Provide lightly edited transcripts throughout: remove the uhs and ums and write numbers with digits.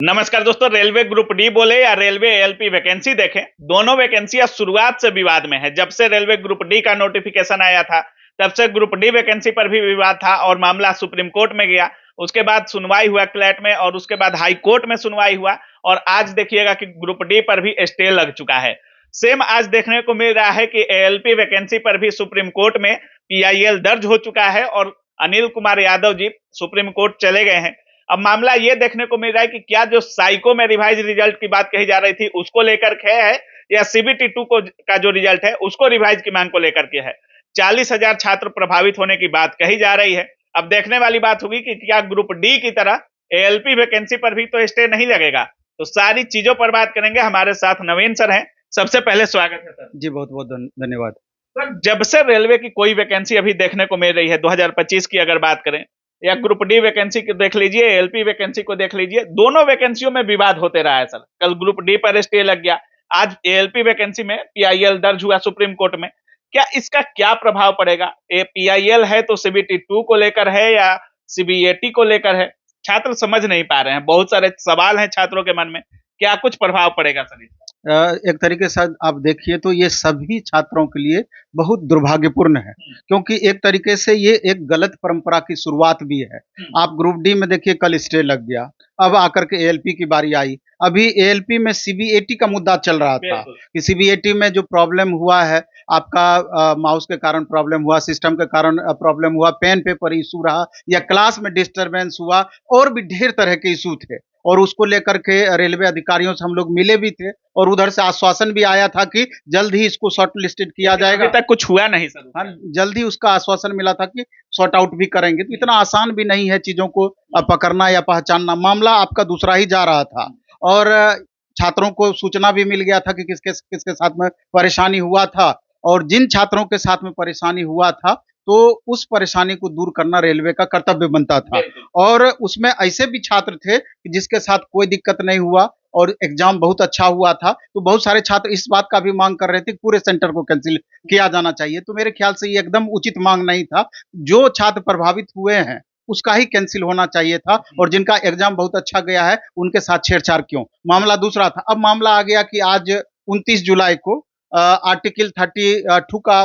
नमस्कार दोस्तों, railway group D बोले या रेलवे एएलपी वैकेंसी देखें, दोनों वैकेंसियां शुरुआत से विवाद में है। जब से रेलवे ग्रुप डी का नोटिफिकेशन आया था, तब से ग्रुप डी वैकेंसी पर भी विवाद था और मामला सुप्रीम कोर्ट में गया। उसके बाद सुनवाई हुआ क्लैट में और उसके बाद हाई कोर्ट में सुनवाई हुआ और आज देखिएगा कि ग्रुप डी पर भी स्टे लग चुका है। सेम आज देखने को मिल रहा है कि एएलपी वैकेंसी पर भी सुप्रीम कोर्ट में पीआईएल दर्ज हो चुका है और अनिल कुमार यादव जी सुप्रीम कोर्ट चले गए हैं। अब मामला ये देखने को मिल रहा है कि क्या जो साइको में रिवाइज रिजल्ट की बात कही जा रही थी उसको लेकर के है या सीबीटी 2 को का जो रिजल्ट है उसको रिवाइज की मांग को लेकर के है। 40,000 छात्र प्रभावित होने की बात कही जा रही है। अब देखने वाली बात होगी कि क्या ग्रुप डी की तरह एएलपी वैकेंसी पर भी तो स्टे नहीं लगेगा। तो सारी चीजों पर बात करेंगे। हमारे साथ नवीन सर हैं। सबसे पहले स्वागत है सर। जी बहुत बहुत धन्यवाद। सर, जब से रेलवे की कोई वैकेंसी अभी देखने को मिल रही है 2025 की अगर बात करें या ग्रुप डी वैकेंसी को देख लीजिए, एलपी वैकेंसी को देख लीजिए, दोनों वैकेंसियों में विवाद होते रहा है सर। कल ग्रुप डी पर स्टे लग गया, आज एएलपी वैकेंसी में पीआईएल दर्ज हुआ सुप्रीम कोर्ट में। क्या इसका क्या प्रभाव पड़ेगा? ये पीआईएल है तो सीबीटी 2 को लेकर है या सीबीएटी को लेकर है? छात्र समझ नहीं पा रहे हैं, बहुत सारे सवाल हैं छात्रों के मन में। क्या कुछ प्रभाव पड़ेगा सर इसका? एक तरीके से आप देखिए तो ये सभी छात्रों के लिए बहुत दुर्भाग्यपूर्ण है, क्योंकि एक तरीके से ये एक गलत परंपरा की शुरुआत भी है। आप ग्रुप डी में देखिए कल स्टे लग गया, अब आकर के एएलपी की बारी आई। अभी एएलपी में सीबीएटी का मुद्दा चल रहा था कि सीबीएटी में जो प्रॉब्लम हुआ है, आपका माउस के कारण प्रॉब्लम हुआ, सिस्टम के कारण प्रॉब्लम हुआ, पेन पेपर इशू रहा या क्लास में डिस्टरबेंस हुआ और भी ढेर तरह के इशू थे। और उसको लेकर के रेलवे अधिकारियों से हम लोग मिले भी थे और उधर से आश्वासन भी आया था कि जल्द ही इसको शॉर्ट लिस्टेड किया जाएगा। अभी तक कुछ हुआ नहीं सर। हाँ, जल्द ही उसका आश्वासन मिला था कि सॉर्ट आउट भी करेंगे। तो इतना आसान भी नहीं है चीजों को पकड़ना या पहचानना। मामला आपका दूसरा ही जा रहा था और छात्रों को सूचना भी मिल गया था कि किसके किसके साथ में परेशानी हुआ था, और जिन छात्रों के साथ में परेशानी हुआ था तो उस परेशानी को दूर करना रेलवे का कर्तव्य बनता था। और उसमें ऐसे भी छात्र थे कि जिसके साथ कोई दिक्कत नहीं हुआ और एग्जाम बहुत अच्छा हुआ था। तो बहुत सारे छात्र इस बात का भी मांग कर रहे थे कि पूरे सेंटर को कैंसिल किया जाना चाहिए। तो मेरे ख्याल से ये एकदम उचित मांग नहीं था। जो छात्र प्रभावित हुए हैं उसका ही कैंसिल होना चाहिए था, और जिनका एग्जाम बहुत अच्छा गया है उनके साथ छेड़छाड़ क्यों? मामला दूसरा था। अब मामला आ गया कि आज 29 जुलाई को आर्टिकल 32 का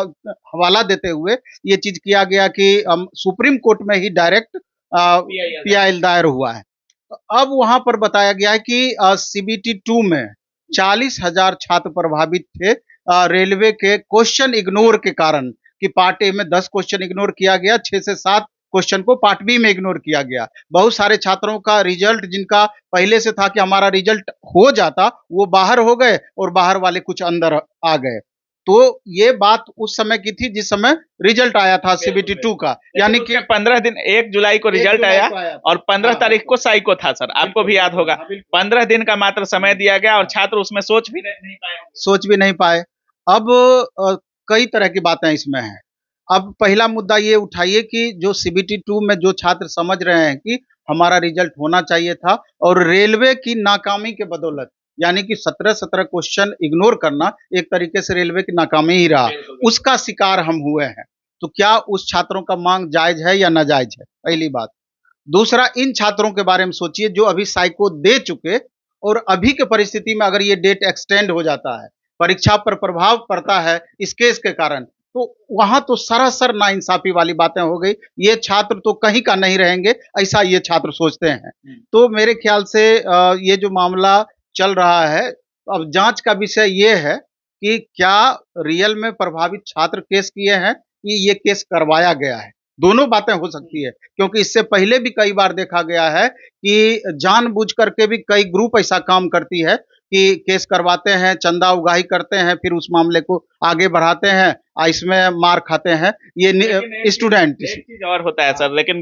हवाला देते हुए ये चीज किया गया कि सुप्रीम कोर्ट में ही डायरेक्ट पीआईएल दायर हुआ है। तो अब वहां पर बताया गया है कि सीबीटी 2 में 40,000 छात्र प्रभावित थे रेलवे के क्वेश्चन इग्नोर के कारण। कि पार्ट ए में 10 क्वेश्चन इग्नोर किया गया, 6 से 7 क्वेश्चन को पार्ट बी में इग्नोर किया गया। बहुत सारे छात्रों का रिजल्ट, जिनका पहले से था कि हमारा रिजल्ट हो जाता, वो बाहर हो गए और बाहर वाले कुछ अंदर आ गए। तो ये बात उस समय की थी जिस समय रिजल्ट आया था सीबीटी 2 का, यानी कि 15 दिन, 1 जुलाई को रिजल्ट आया और 15 तारीख को साइको था सर, आपको भी याद होगा। 15 दिन का मात्र समय दिया गया और छात्र उसमें सोच भी नहीं पाए। अब कई तरह की बातें इसमें हैं। अब पहला मुद्दा ये उठाइए कि जो सीबीटी 2 में जो छात्र समझ रहे हैं कि हमारा रिजल्ट होना चाहिए था और रेलवे की नाकामी के बदौलत, यानी कि 17 क्वेश्चन इग्नोर करना एक तरीके से रेलवे की नाकामी ही रहा, उसका शिकार हम हुए हैं। तो क्या उस छात्रों का मांग जायज है या नाजायज है? पहली बात। दूसरा, इन छात्रों के बारे में सोचिए जो अभी साइको दे चुके, और अभी के परिस्थिति में अगर ये डेट एक्सटेंड हो जाता है, परीक्षा पर प्रभाव पड़ता है इस केस के कारण, तो वहां तो सरासर नाइंसाफी वाली बातें हो गई। ये छात्र तो कहीं का नहीं रहेंगे, ऐसा ये छात्र सोचते हैं। तो मेरे ख्याल से ये जो मामला चल रहा है, अब जांच का विषय ये है कि क्या रियल में प्रभावित छात्र केस किए हैं कि ये केस करवाया गया है। दोनों बातें हो सकती है, क्योंकि इससे पहले भी कई बार देखा गया है कि जानबूझ करके भी कई ग्रुप ऐसा काम करती है कि केस करवाते हैं, चंदा उगाही करते हैं, फिर उस मामले को आगे बढ़ाते हैं, इसमें मार खाते हैं ये स्टूडेंट। एक चीज और होता है सर, लेकिन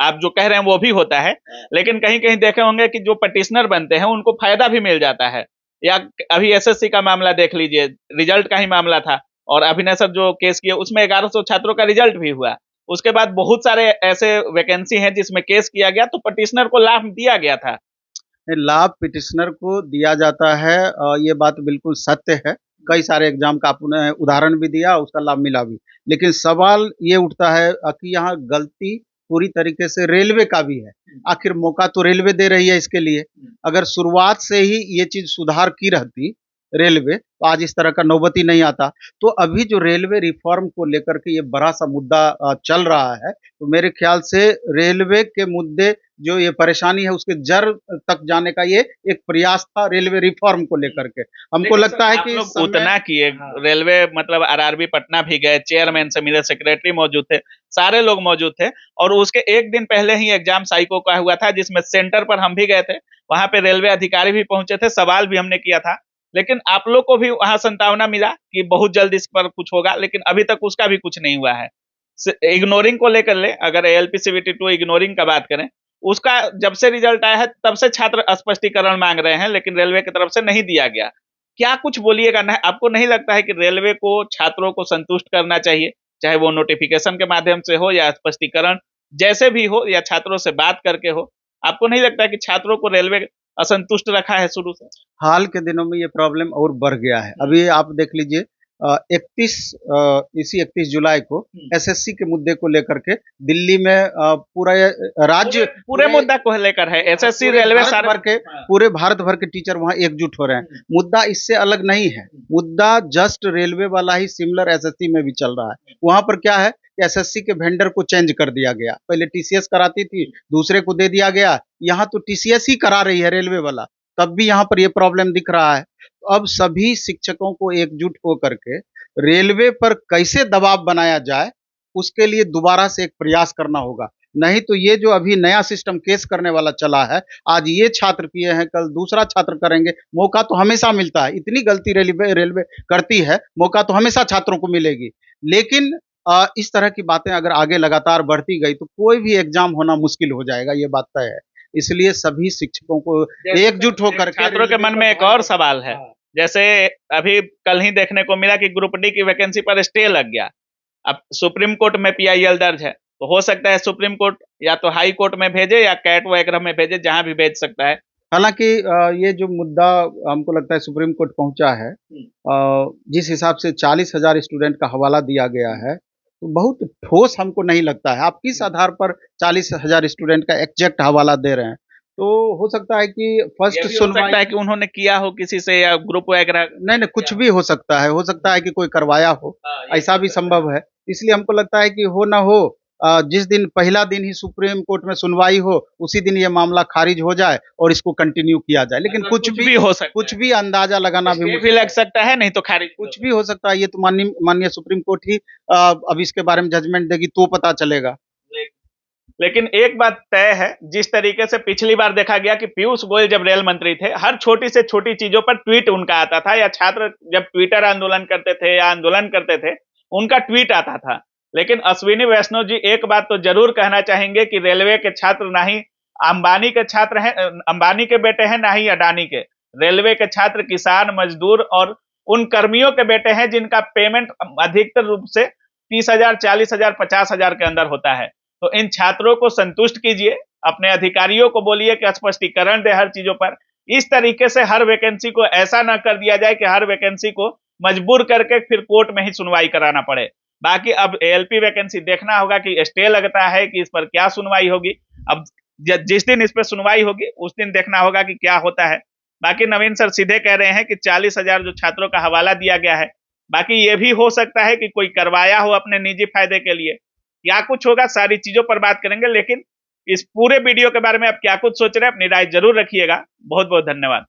आप जो कह रहे हैं वो भी होता है, लेकिन कहीं कहीं देखे होंगे कि जो पटिशनर बनते हैं उनको फायदा भी मिल जाता है। या अभी एसएससी का मामला देख लीजिए, रिजल्ट का ही मामला था और अभिनय सर जो केस किए उसमें 1100 छात्रों का रिजल्ट भी हुआ। उसके बाद बहुत सारे ऐसे वैकेंसी हैं जिसमें केस किया गया तो पटिशनर को लाभ दिया गया था। लाभ पिटिशनर को दिया जाता है, ये बात बिल्कुल सत्य है। कई सारे एग्जाम का आपने उदाहरण भी दिया, उसका लाभ मिला भी। लेकिन सवाल ये उठता है कि यहाँ गलती पूरी तरीके से रेलवे का भी है। आखिर मौका तो रेलवे दे रही है इसके लिए। अगर शुरुआत से ही ये चीज सुधार की रहती रेलवे, तो आज इस तरह का नौबत ही नहीं आता। तो अभी जो रेलवे रिफॉर्म को लेकर के ये बड़ा सा मुद्दा चल रहा है, तो मेरे ख्याल से रेलवे के मुद्दे जो ये परेशानी है उसके जड़ तक जाने का ये एक प्रयास था रेलवे रिफॉर्म को लेकर के। हमको लगता है आप कि लोग उतना किए, रेलवे मतलब आरआरबी पटना भी गए, चेयरमैन से मिले, सेक्रेटरी मौजूद थे, सारे लोग मौजूद थे, और उसके एक दिन पहले ही एग्जाम साइको का हुआ था जिसमें सेंटर पर हम भी गए थे, वहां पे रेलवे अधिकारी भी पहुंचे थे, सवाल भी हमने किया था, लेकिन आप लोग को भी वहां संतावना मिला कि बहुत जल्द इस पर कुछ होगा, लेकिन अभी तक उसका भी कुछ नहीं हुआ है। इग्नोरिंग को लेकर ले, अगर एएलपी सीबीटी 2 इग्नोरिंग का बात करें, उसका जब से रिजल्ट आया है तब से छात्र स्पष्टीकरण मांग रहे हैं, लेकिन रेलवे की तरफ से नहीं दिया गया। क्या कुछ बोलिएगा? आपको नहीं लगता है कि रेलवे को छात्रों को संतुष्ट करना चाहिए, चाहे वो नोटिफिकेशन के माध्यम से हो या स्पष्टीकरण जैसे भी हो, या छात्रों से बात करके हो? आपको नहीं लगता कि छात्रों को रेलवे असंतुष्ट रखा है शुरू से? हाल के दिनों में ये प्रॉब्लम और बढ़ गया है। अभी आप देख लीजिए, 31 जुलाई को एसएससी के मुद्दे को लेकर के दिल्ली में पूरा राज्य पूरे मुद्दा को लेकर है, एसएससी रेलवे सारे भर के पूरे भारत भर के टीचर वहां एकजुट हो रहे हैं। मुद्दा इससे अलग नहीं है, मुद्दा जस्ट रेलवे वाला ही सिमिलर एसएससी में भी चल रहा है। वहां पर क्या है, एसएससी के वेंडर को चेंज कर दिया गया, पहले टीसीएस कराती थी, दूसरे को दे दिया गया, यहाँ तो टीसीएस ही करा रही है रेलवे वाला, तब भी यहाँ पर ये प्रॉब्लम दिख रहा है। तो अब सभी शिक्षकों को एकजुट होकर के रेलवे पर कैसे दबाव बनाया जाए, उसके लिए दोबारा से एक प्रयास करना होगा। नहीं तो ये जो अभी नया सिस्टम केस करने वाला चला है, आज ये छात्र किए हैं, कल दूसरा छात्र करेंगे, मौका तो हमेशा मिलता है, इतनी गलती रेलवे करती है, मौका तो हमेशा छात्रों को मिलेगी। लेकिन इस तरह की बातें अगर आगे लगातार बढ़ती गई तो कोई भी एग्जाम होना मुश्किल हो जाएगा, ये बात तय है। इसलिए सभी शिक्षकों को एकजुट होकर छात्रों के मन में एक और सवाल है, जैसे अभी कल ही देखने को मिला कि ग्रुप डी की वैकेंसी पर स्टे लग गया। अब सुप्रीम कोर्ट में पीआईएल दर्ज है, तो हो सकता है सुप्रीम कोर्ट या तो हाई कोर्ट में भेजे या कैट वगैरह में भेजे, जहां भी भेज सकता है। हालांकि ये जो मुद्दा हमको लगता है सुप्रीम कोर्ट पहुंचा है, जिस हिसाब से 40,000 स्टूडेंट का हवाला दिया गया है, तो बहुत ठोस हमको नहीं लगता है। आप किस आधार पर 40,000 स्टूडेंट का एग्जैक्ट हवाला दे रहे हैं? तो हो सकता है कि फर्स्ट सुनवाई है कि उन्होंने किया हो किसी से, या ग्रुप वगैरह, नहीं, कुछ भी हो सकता है, हो सकता है कि कोई करवाया हो, ऐसा भी संभव है। इसलिए हमको लगता है कि हो ना हो, जिस दिन पहला दिन ही सुप्रीम कोर्ट में सुनवाई हो, उसी दिन ये मामला खारिज हो जाए और इसको कंटिन्यू किया जाए। लेकिन कुछ भी हो सकता है, कुछ भी अंदाजा लगाना भी लग सकता है, नहीं तो खारिज कुछ भी हो सकता है। ये तो माननीय सुप्रीम कोर्ट ही अब इसके बारे में जजमेंट देगी तो पता चलेगा। लेकिन एक बात तय है, जिस तरीके से पिछली बार देखा गया कि पीयूष गोयल जब रेल मंत्री थे, हर छोटी से छोटी चीजों पर ट्वीट उनका आता था, या छात्र जब ट्विटर आंदोलन करते थे या आंदोलन करते थे, उनका ट्वीट आता था। लेकिन अश्विनी वैष्णव जी एक बात तो जरूर कहना चाहेंगे कि रेलवे के छात्र ना ही अंबानी के छात्र हैं, अंबानी के बेटे हैं, ना ही अडानी के। रेलवे के छात्र किसान, मजदूर और उन कर्मियों के बेटे हैं जिनका पेमेंट अधिकतर रूप से 30,000, 40,000, 50,000 के अंदर होता है। तो इन छात्रों को संतुष्ट कीजिए, अपने अधिकारियों को बोलिए कि स्पष्टीकरण दे हर चीजों पर। इस तरीके से हर वैकेंसी को ऐसा ना कर दिया जाए कि हर वैकेंसी को मजबूर करके फिर कोर्ट में ही सुनवाई कराना पड़े। बाकी अब एएलपी वैकेंसी देखना होगा कि स्टे लगता है कि इस पर क्या सुनवाई होगी। अब जिस दिन इस पर सुनवाई होगी उस दिन देखना होगा कि क्या होता है। बाकी नवीन सर सीधे कह रहे हैं कि 40,000 जो छात्रों का हवाला दिया गया है, बाकी ये भी हो सकता है कि कोई करवाया हो अपने निजी फायदे के लिए, क्या कुछ होगा, सारी चीजों पर बात करेंगे। लेकिन इस पूरे वीडियो के बारे में आप क्या कुछ सोच रहे हैं, अपनी राय जरूर रखिएगा। बहुत बहुत धन्यवाद।